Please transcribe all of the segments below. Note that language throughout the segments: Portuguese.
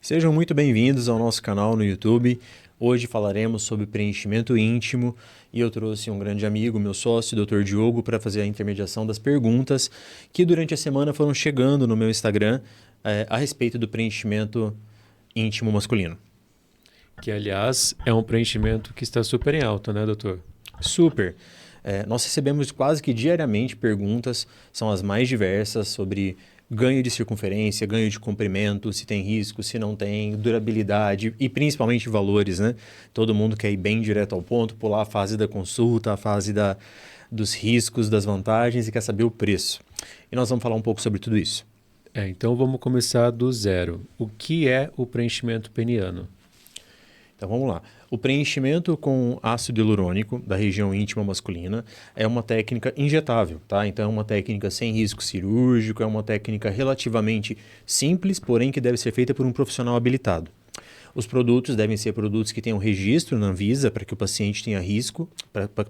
Sejam muito bem-vindos ao nosso canal no YouTube. Hoje falaremos sobre preenchimento íntimo e eu trouxe um grande amigo, meu sócio, Dr. Diogo, para fazer a intermediação das perguntas que durante a semana foram chegando no meu Instagram a respeito do preenchimento íntimo masculino. Que, aliás, é um preenchimento que está super em alta, né, doutor? Super! Nós recebemos quase que diariamente perguntas, são as mais diversas, sobre ganho de circunferência, ganho de comprimento, se tem risco, se não tem, durabilidade e principalmente valores, né? Todo mundo quer ir bem direto ao ponto, pular a fase da consulta, a fase dos riscos, das vantagens e quer saber o preço. E nós vamos falar um pouco sobre tudo isso. Então vamos começar do zero. O que é o preenchimento peniano? Então vamos lá. O preenchimento com ácido hialurônico da região íntima masculina é uma técnica injetável, tá? Então é uma técnica sem risco cirúrgico, é uma técnica relativamente simples, porém que deve ser feita por um profissional habilitado. Os produtos devem ser produtos que tenham registro na Anvisa para que o paciente tenha risco,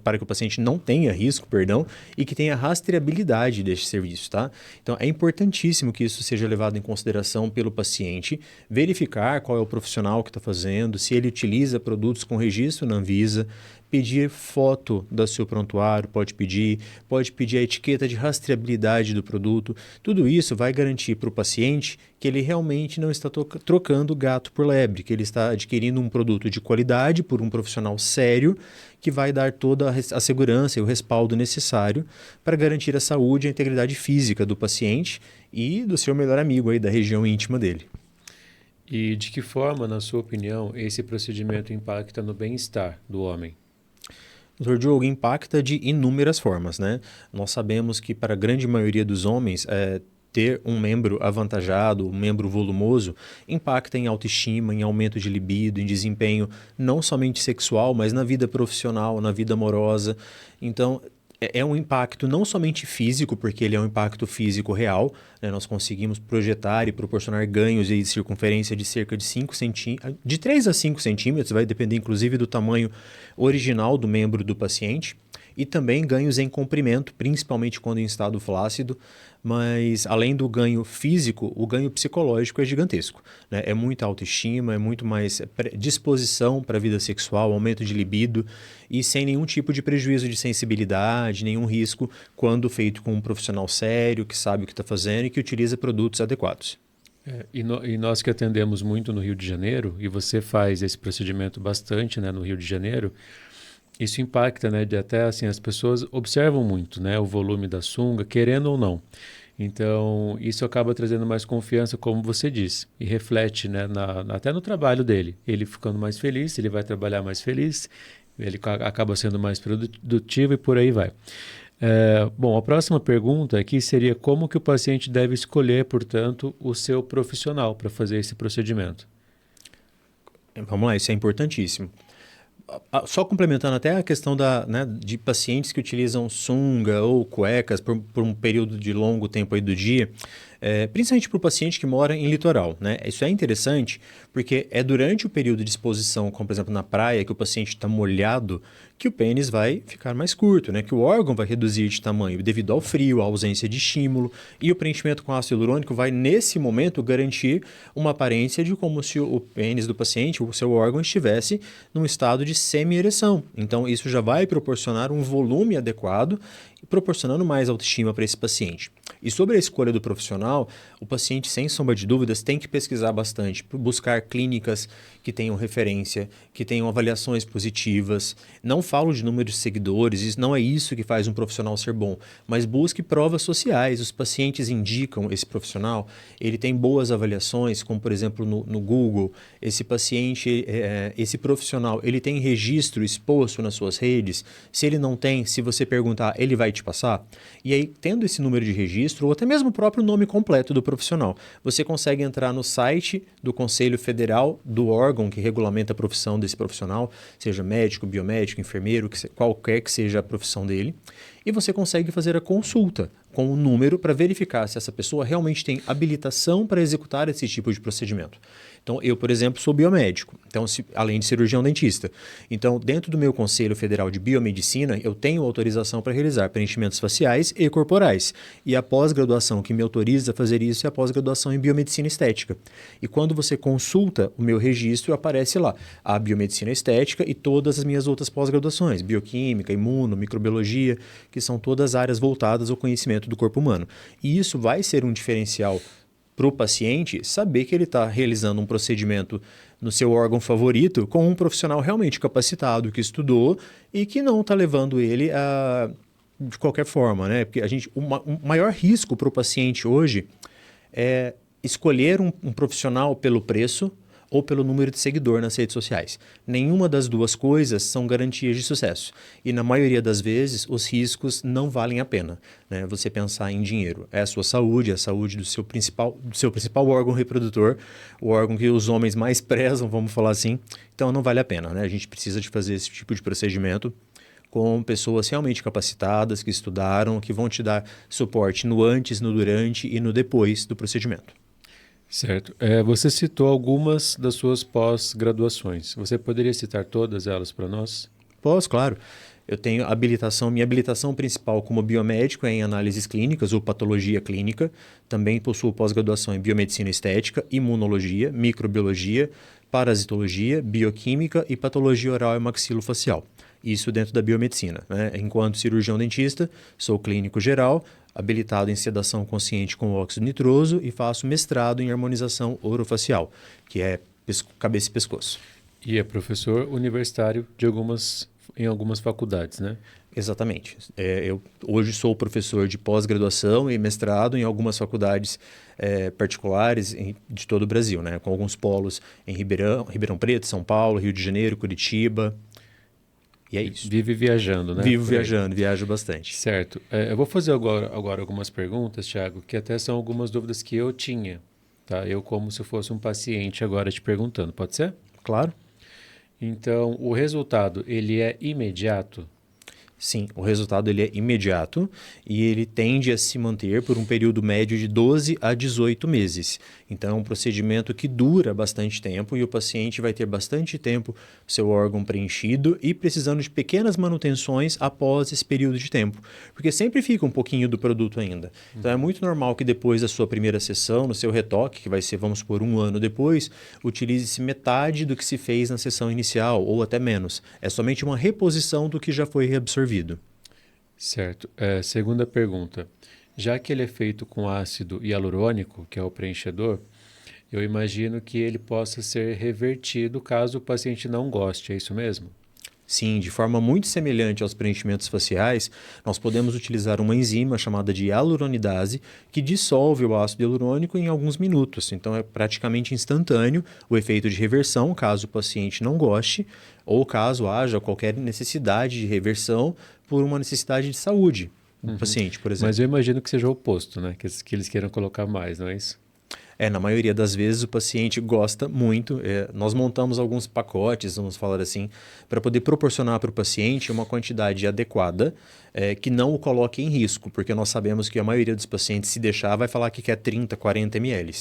para que o paciente não tenha risco, perdão, e que tenha rastreabilidade deste serviço, tá? Então é importantíssimo que isso seja levado em consideração pelo paciente, verificar qual é o profissional que está fazendo, se ele utiliza produtos com registro na Anvisa, pedir foto do seu prontuário, pode pedir a etiqueta de rastreabilidade do produto. Tudo isso vai garantir para o paciente que ele realmente não está trocando gato por lebre, que ele está adquirindo um produto de qualidade por um profissional sério que vai dar toda a segurança e o respaldo necessário para garantir a saúde e a integridade física do paciente e do seu melhor amigo aí da região íntima dele. E de que forma, na sua opinião, esse procedimento impacta no bem-estar do homem? Dr. Diogo, impacta de inúmeras formas, né? Nós sabemos que para a grande maioria dos homens, ter um membro avantajado, um membro volumoso, impacta em autoestima, em aumento de libido, em desempenho não somente sexual, mas na vida profissional, na vida amorosa. Então, é um impacto não somente físico, porque ele é um impacto físico real, né? Nós conseguimos projetar e proporcionar ganhos de circunferência de cerca de 3 a 5 centímetros, vai depender inclusive do tamanho original do membro do paciente, e também ganhos em comprimento, principalmente quando em estado flácido, mas além do ganho físico, o ganho psicológico é gigantesco, né? É muita autoestima, é muito mais disposição para a vida sexual, aumento de libido e sem nenhum tipo de prejuízo de sensibilidade, nenhum risco quando feito com um profissional sério, que sabe o que está fazendo e que utiliza produtos adequados. E nós que atendemos muito no Rio de Janeiro, e você faz esse procedimento bastante, né, no Rio de Janeiro, isso impacta, né? De até assim, as pessoas observam muito, né? O volume da sunga, querendo ou não. Então, isso acaba trazendo mais confiança, como você disse, e reflete, né, até no trabalho dele. Ele ficando mais feliz, ele vai trabalhar mais feliz, ele acaba sendo mais produtivo e por aí vai. Bom, a próxima pergunta aqui seria como que o paciente deve escolher, portanto, o seu profissional para fazer esse procedimento? Vamos lá, isso é importantíssimo. Só complementando até a questão de pacientes que utilizam sunga ou cuecas por um período de longo tempo aí do dia, principalmente para o paciente que mora em litoral, né? Isso é interessante porque é durante o período de exposição, como por exemplo na praia, que o paciente está molhado, que o pênis vai ficar mais curto, né? Que o órgão vai reduzir de tamanho devido ao frio, à ausência de estímulo, e o preenchimento com ácido hialurônico vai, nesse momento, garantir uma aparência de como se o pênis do paciente, o seu órgão, estivesse num estado de semi-ereção. Então, isso já vai proporcionar um volume adequado, proporcionando mais autoestima para esse paciente. E sobre a escolha do profissional, o paciente, sem sombra de dúvidas, tem que pesquisar bastante, buscar clínicas que tenham referência, que tenham avaliações positivas. Não falo de número de seguidores, isso não é isso que faz um profissional ser bom, mas busque provas sociais. Os pacientes indicam esse profissional, ele tem boas avaliações, como por exemplo no Google, esse paciente, esse profissional, ele tem registro exposto nas suas redes. Se ele não tem, se você perguntar, ele vai te passar. E aí, tendo esse número de registro, ou até mesmo o próprio nome completo do profissional, você consegue entrar no site do Conselho Federal do órgão que regulamenta a profissão desse profissional, seja médico, biomédico, enfermeiro, qualquer que seja a profissão dele, e você consegue fazer a consulta com o número para verificar se essa pessoa realmente tem habilitação para executar esse tipo de procedimento. Então, eu, por exemplo, sou biomédico, então, além de cirurgião dentista. Então, dentro do meu Conselho Federal de Biomedicina, eu tenho autorização para realizar preenchimentos faciais e corporais. E a pós-graduação que me autoriza a fazer isso é a pós-graduação em biomedicina estética. E quando você consulta o meu registro, aparece lá a biomedicina estética e todas as minhas outras pós-graduações, bioquímica, imuno, microbiologia, que são todas áreas voltadas ao conhecimento do corpo humano. E isso vai ser um diferencial para o paciente saber que ele está realizando um procedimento no seu órgão favorito com um profissional realmente capacitado, que estudou e que não está levando ele de qualquer forma, né? Porque o maior risco para o paciente hoje é escolher um profissional pelo preço ou pelo número de seguidor nas redes sociais. Nenhuma das duas coisas são garantias de sucesso. E na maioria das vezes, os riscos não valem a pena, né? Você pensar em dinheiro. É a sua saúde, é a saúde do seu principal órgão reprodutor, o órgão que os homens mais prezam, vamos falar assim. Então não vale a pena, né? A gente precisa de fazer esse tipo de procedimento com pessoas realmente capacitadas, que estudaram, que vão te dar suporte no antes, no durante e no depois do procedimento. Certo. Você citou algumas das suas pós-graduações. Você poderia citar todas elas para nós? Posso, claro. Eu tenho minha habilitação principal como biomédico é em análises clínicas ou patologia clínica. Também possuo pós-graduação em biomedicina estética, imunologia, microbiologia, parasitologia, bioquímica e patologia oral e maxilofacial. Isso dentro da biomedicina, né? Enquanto cirurgião dentista, sou clínico geral, habilitado em sedação consciente com óxido nitroso e faço mestrado em harmonização orofacial, que é cabeça e pescoço. E é professor universitário em algumas faculdades, né? Exatamente. Eu hoje sou professor de pós-graduação e mestrado em algumas faculdades particulares de todo o Brasil, né? Com alguns polos em Ribeirão Preto, São Paulo, Rio de Janeiro, Curitiba. E é isso. Vive viajando, né? Vivo viajando, viajo bastante. Certo. Eu vou fazer agora algumas perguntas, Thiago, que até são algumas dúvidas que eu tinha, tá? Eu como se eu fosse um paciente agora te perguntando, pode ser? Claro. Então, o resultado, ele é imediato? Sim, o resultado ele é imediato e ele tende a se manter por um período médio de 12 a 18 meses. Então, é um procedimento que dura bastante tempo e o paciente vai ter bastante tempo seu órgão preenchido e precisando de pequenas manutenções após esse período de tempo, porque sempre fica um pouquinho do produto ainda. Então, é muito normal que depois da sua primeira sessão, no seu retoque, que vai ser, vamos supor, 1 ano depois, utilize-se metade do que se fez na sessão inicial ou até menos. É somente uma reposição do que já foi reabsorvido. Certo. Segunda pergunta. Já que ele é feito com ácido hialurônico, que é o preenchedor, eu imagino que ele possa ser revertido caso o paciente não goste, é isso mesmo? Sim, de forma muito semelhante aos preenchimentos faciais, nós podemos utilizar uma enzima chamada de hialuronidase que dissolve o ácido hialurônico em alguns minutos. Então é praticamente instantâneo o efeito de reversão, caso o paciente não goste ou caso haja qualquer necessidade de reversão por uma necessidade de saúde do paciente, por exemplo. Mas eu imagino que seja o oposto, né? Que eles queiram colocar mais, não é isso? Na maioria das vezes o paciente gosta muito. Nós montamos alguns pacotes, vamos falar assim, para poder proporcionar para o paciente uma quantidade adequada que não o coloque em risco, porque nós sabemos que a maioria dos pacientes, se deixar, vai falar que quer 30, 40 ml.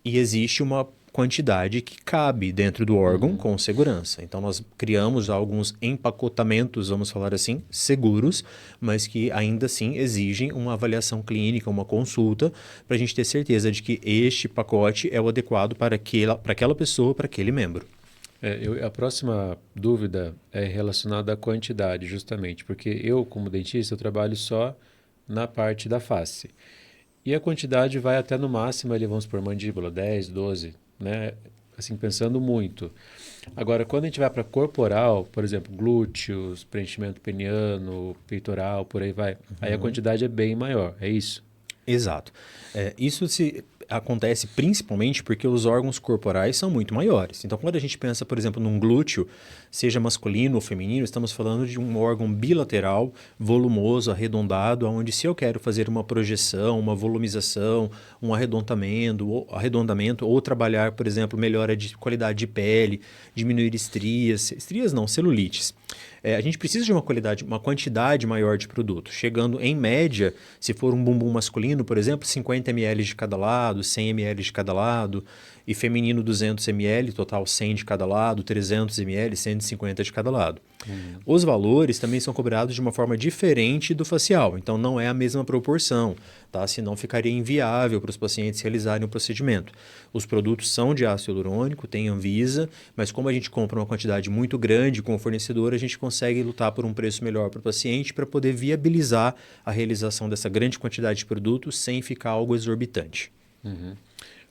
E existe uma quantidade que cabe dentro do órgão com segurança. Então, nós criamos alguns empacotamentos, vamos falar assim, seguros, mas que ainda assim exigem uma avaliação clínica, uma consulta, para a gente ter certeza de que este pacote é o adequado para aquela pessoa, para aquele membro. A próxima dúvida é relacionada à quantidade, justamente, porque eu, como dentista, eu trabalho só na parte da face. E a quantidade vai até no máximo, ali, vamos por mandíbula, 10, 12, né? Assim, pensando muito. Agora, quando a gente vai para corporal, por exemplo, glúteos, preenchimento peniano, peitoral, por aí vai, aí a quantidade é bem maior, é isso? Exato. Isso acontece principalmente porque os órgãos corporais são muito maiores. Então, quando a gente pensa, por exemplo, num glúteo, seja masculino ou feminino, estamos falando de um órgão bilateral, volumoso, arredondado, onde se eu quero fazer uma projeção, uma volumização, um arredondamento ou trabalhar, por exemplo, melhora de qualidade de pele, diminuir estrias não, celulites. A gente precisa de uma quantidade maior de produto, chegando em média, se for um bumbum masculino, por exemplo, 50 ml de cada lado, 100 ml de cada lado, e feminino 200 ml, total 100 de cada lado, 300 ml, 150 de cada lado. Os valores também são cobrados de uma forma diferente do facial, então não é a mesma proporção, tá? Senão ficaria inviável para os pacientes realizarem o procedimento. Os produtos são de ácido hialurônico, tem Anvisa, mas como a gente compra uma quantidade muito grande com o fornecedor, a gente consegue lutar por um preço melhor para o paciente para poder viabilizar a realização dessa grande quantidade de produtos sem ficar algo exorbitante.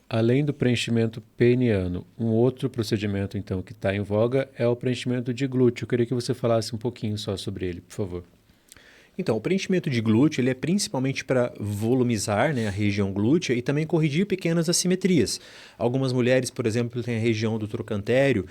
Além do preenchimento peniano, um outro procedimento, então, que está em voga é o preenchimento de glúteo. Eu queria que você falasse um pouquinho só sobre ele, por favor. Então, o preenchimento de glúteo ele é principalmente para volumizar, né, a região glútea e também corrigir pequenas assimetrias. Algumas mulheres, por exemplo, têm a região do trochantério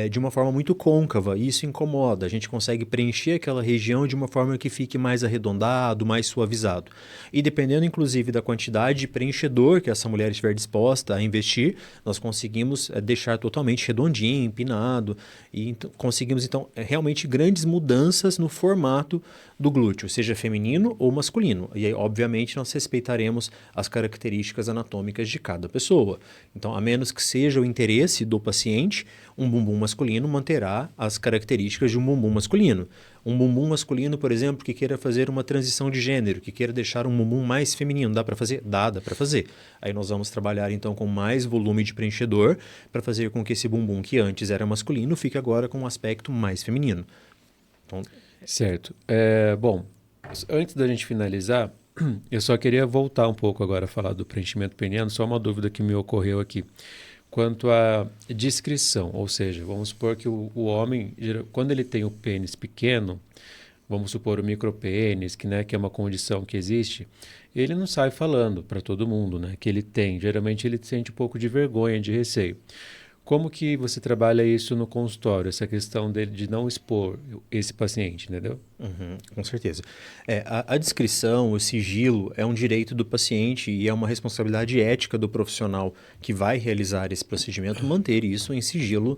de uma forma muito côncava e isso incomoda. A gente consegue preencher aquela região de uma forma que fique mais arredondado, mais suavizado. E dependendo, inclusive, da quantidade de preenchedor que essa mulher estiver disposta a investir, nós conseguimos deixar totalmente redondinho, empinado e conseguimos, então, realmente grandes mudanças no formato do glúteo, seja feminino ou masculino. E aí, obviamente, nós respeitaremos as características anatômicas de cada pessoa. Então, a menos que seja o interesse do paciente, um bumbum masculino manterá as características de um bumbum masculino. Um bumbum masculino, por exemplo, que queira fazer uma transição de gênero, que queira deixar um bumbum mais feminino, dá para fazer? Dá para fazer. Aí nós vamos trabalhar então com mais volume de preenchedor para fazer com que esse bumbum que antes era masculino fique agora com um aspecto mais feminino. Então, certo. Bom, antes da gente finalizar, eu só queria voltar um pouco agora a falar do preenchimento peniano, só uma dúvida que me ocorreu aqui. Quanto à discrição, ou seja, vamos supor que o homem, quando ele tem o pênis pequeno, vamos supor o micropênis, que é uma condição que existe, ele não sai falando para todo mundo, né, que ele tem. Geralmente ele sente um pouco de vergonha, de receio. Como que você trabalha isso no consultório, essa questão dele de não expor esse paciente, entendeu? Com certeza. A discrição, o sigilo é um direito do paciente e é uma responsabilidade ética do profissional que vai realizar esse procedimento manter isso em sigilo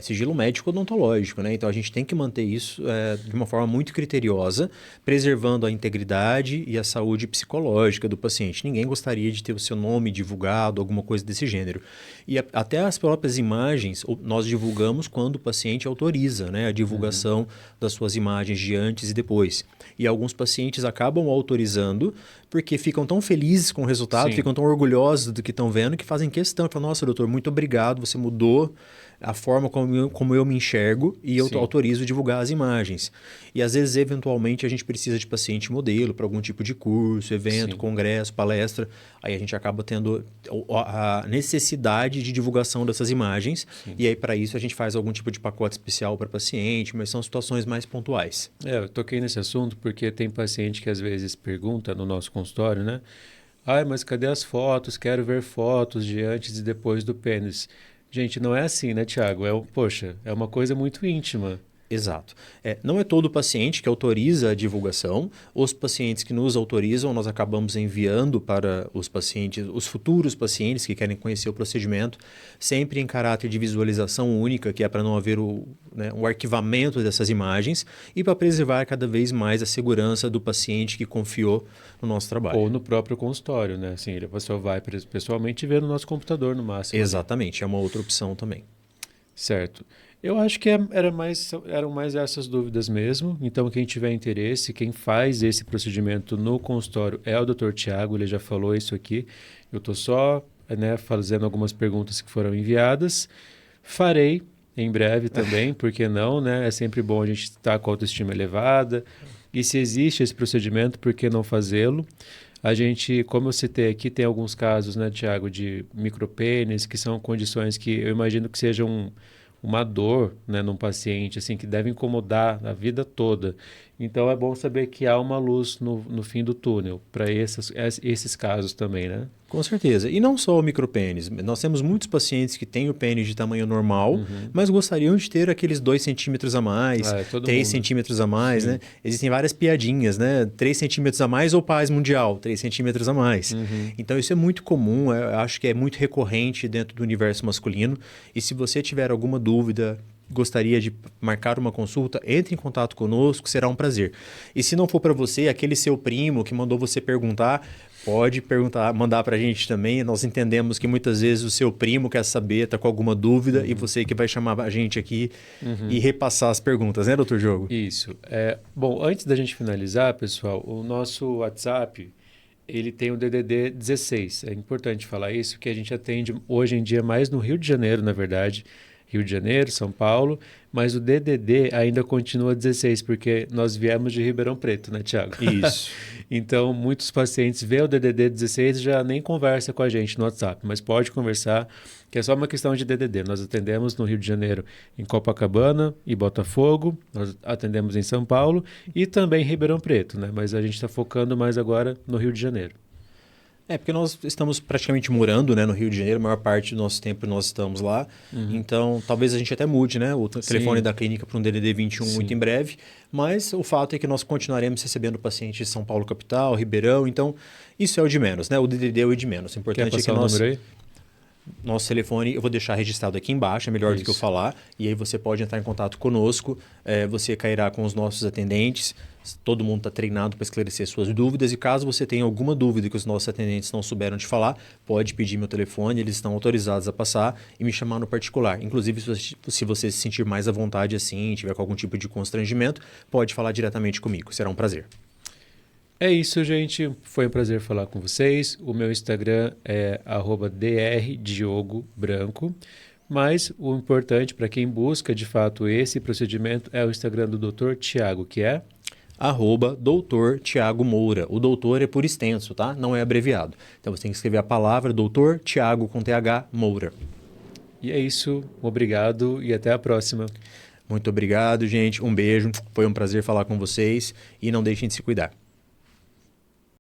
sigilo médico odontológico, né? Então a gente tem que manter isso de uma forma muito criteriosa, preservando a integridade e a saúde psicológica do paciente. Ninguém gostaria de ter o seu nome divulgado, alguma coisa desse gênero. E até as próprias imagens nós divulgamos quando o paciente autoriza, né, a divulgação das suas imagens de antes e depois. E alguns pacientes acabam autorizando porque ficam tão felizes com o resultado, Sim. ficam tão orgulhosos do que estão vendo, que fazem questão. Falam, nossa, doutor, muito obrigado, você mudou a forma como eu me enxergo e eu autorizo divulgar as imagens. E às vezes, eventualmente, a gente precisa de paciente modelo para algum tipo de curso, evento, Sim. congresso, palestra. Aí a gente acaba tendo a necessidade de divulgação dessas imagens. Sim. E aí, para isso, a gente faz algum tipo de pacote especial para paciente, mas são situações mais pontuais. Eu toquei nesse assunto porque tem paciente que às vezes pergunta no nosso consultório, né? Mas cadê as fotos? Quero ver fotos de antes e depois do pênis. Gente, não é assim, né, Tiago? Poxa, é uma coisa muito íntima. Exato. Não é todo paciente que autoriza a divulgação. Os pacientes que nos autorizam, nós acabamos enviando para os pacientes, os futuros pacientes que querem conhecer o procedimento, sempre em caráter de visualização única, que é para não haver o arquivamento dessas imagens e para preservar cada vez mais a segurança do paciente que confiou no nosso trabalho. Ou no próprio consultório, né? Assim, a pessoa vai pessoalmente ver no nosso computador no máximo. Exatamente, é uma outra opção também. Certo. Eu acho que eram mais essas dúvidas mesmo. Então, quem tiver interesse, quem faz esse procedimento no consultório é o Dr. Tiago, ele já falou isso aqui. Eu estou só fazendo algumas perguntas que foram enviadas. Farei em breve também, por que não, né? É sempre bom a gente estar com a autoestima elevada. E se existe esse procedimento, por que não fazê-lo? A gente, como eu citei aqui, tem alguns casos, né, Tiago, de micropênis, que são condições que eu imagino que sejam uma dor, né, num paciente, assim, que deve incomodar a vida toda. Então, é bom saber que há uma luz no fim do túnel para esses casos também, né? Com certeza. E não só o micropênis. Nós temos muitos pacientes que têm o pênis de tamanho normal, mas gostariam de ter aqueles 2 centímetros a mais, 3 centímetros a mais, Sim. né? Existem várias piadinhas, né? 3 centímetros a mais ou paz mundial, 3 centímetros a mais. Então, isso é muito comum, eu acho que é muito recorrente dentro do universo masculino. E se você tiver alguma dúvida, gostaria de marcar uma consulta, entre em contato conosco, será um prazer. E se não for para você, aquele seu primo que mandou você perguntar, Pode perguntar, mandar para a gente também. Nós entendemos que muitas vezes o seu primo quer saber, está com alguma dúvida, e você que vai chamar a gente aqui e repassar as perguntas, né, doutor Diogo? Isso. Bom, antes da gente finalizar, pessoal, o nosso WhatsApp, ele tem o DDD 16. É importante falar isso, que a gente atende hoje em dia mais no Rio de Janeiro, na verdade. Rio de Janeiro, São Paulo, mas o DDD ainda continua 16, porque nós viemos de Ribeirão Preto, né, Tiago? Isso. Então, muitos pacientes vê o DDD 16 e já nem conversa com a gente no WhatsApp, mas pode conversar, que é só uma questão de DDD. Nós atendemos no Rio de Janeiro, em Copacabana e Botafogo, nós atendemos em São Paulo e também em Ribeirão Preto, né? Mas a gente está focando mais agora no Rio de Janeiro. Porque nós estamos praticamente morando, né, no Rio de Janeiro, a maior parte do nosso tempo nós estamos lá. Então, talvez a gente até mude, né, o telefone da clínica para um DDD 21 muito em breve. Mas o fato é que nós continuaremos recebendo pacientes de São Paulo capital, Ribeirão. Então, isso é o de menos, né? O DDD é o de menos. O importante Quer passar é que o número aí? nosso telefone, eu vou deixar registrado aqui embaixo, é melhor do que eu falar. E aí você pode entrar em contato conosco, você cairá com os nossos atendentes. Todo mundo está treinado para esclarecer suas dúvidas. E caso você tenha alguma dúvida que os nossos atendentes não souberam te falar, pode pedir meu telefone, eles estão autorizados a passar e me chamar no particular. Inclusive, se você se sentir mais à vontade assim, tiver com algum tipo de constrangimento, pode falar diretamente comigo. Será um prazer. É isso, gente. Foi um prazer falar com vocês. O meu Instagram é @drdiogo_branco. Mas o importante para quem busca de fato esse procedimento é o Instagram do Dr. Tiago, que é @Dr. Tiago Moura. O doutor é por extenso, tá? Não é abreviado. Então você tem que escrever a palavra Dr. Tiago com TH Moura. E é isso. Obrigado e até a próxima. Muito obrigado, gente. Um beijo. Foi um prazer falar com vocês e não deixem de se cuidar.